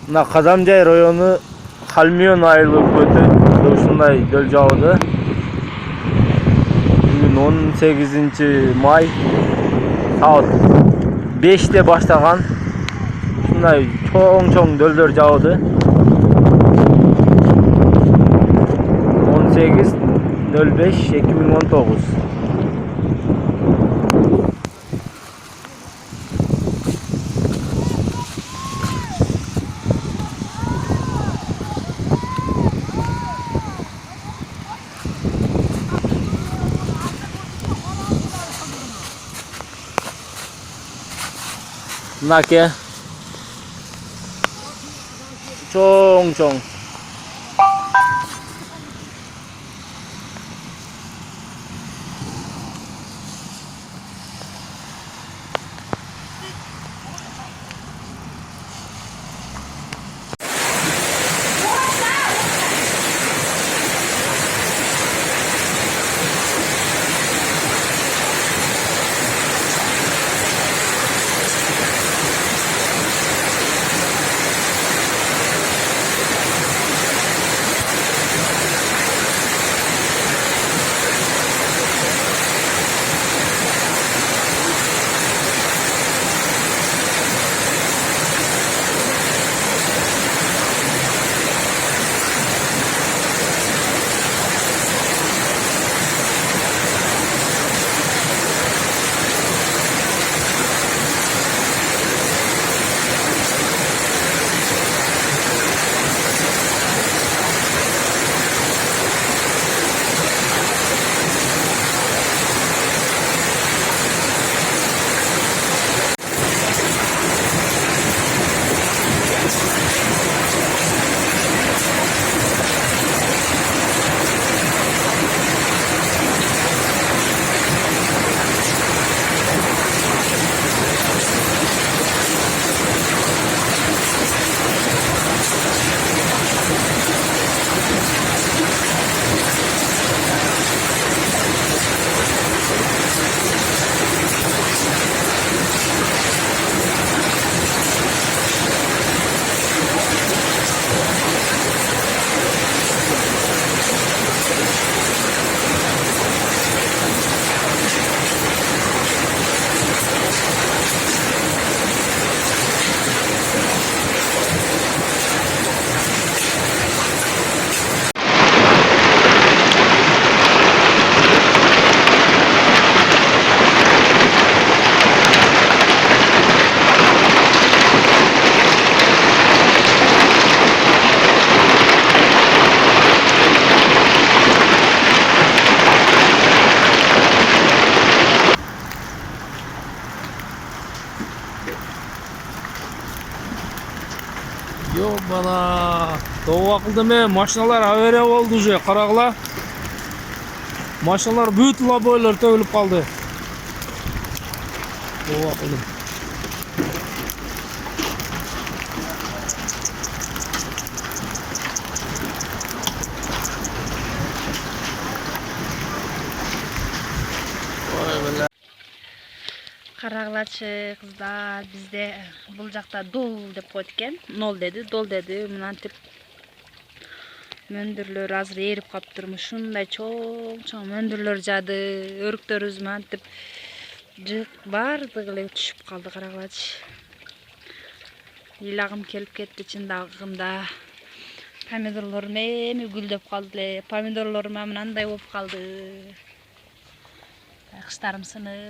Mına Kazamjay rayonu Halmiyon ayılıp ötüp ушундай дөл жауды. Bugün 18 may saat 5'te başlagan ушундай çoğ döldör жауды. 18.05.2019. Nake çoğ Yok bana. Doğu akıldı mı? Maşinalar avere oldu же. Karagla. Maşinalar bütün boylar tövülüp kaldı. Doğu akıldı. Karaglaçı kızlar bizde bul jakta dol dep koytken. Nol dedi, dol dedi. Mынантип möndürler azыр erip kaptırmış. Şunday çoğ möndürler jadı. Örüklerimiz mынантип jık bardыгы düşüp kaldı karaglaç. Ilagım kelip ketdi çındagımda. Pomidorlarım emi güldep kaldı. Pomidorlarım mынандай boп kaldı. Kışlarım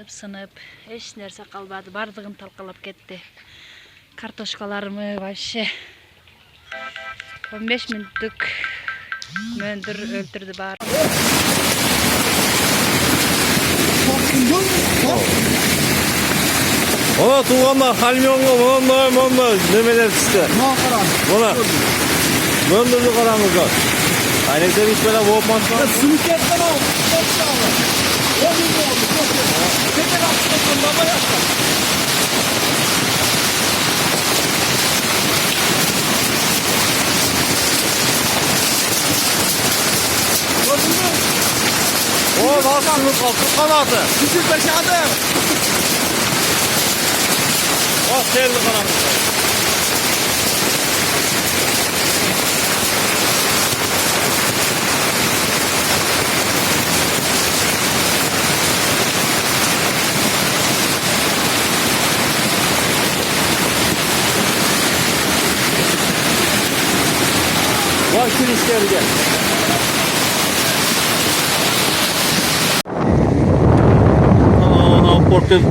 sınıp hiç nerse kalmadı, bardığın talkalap gitti. Kartoşkalarımı başı 15 minutluk möndür öldürdü bari. Ona tuğanlar Halmiyonga mınday nemeler çıktı. Buna möndürdü karamızda. Aynısı hiç böyle boğupmazsan. Sünketten al. O gibi oldu. Teker atmasın baba yapma. O nasıl kalktı kanatı? Küçük beşadım. O sevdi kanatı. Buradan kirişlerge. Ana portel.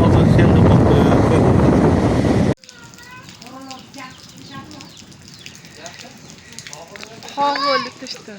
Azar sen de bak. Havalı tıştı.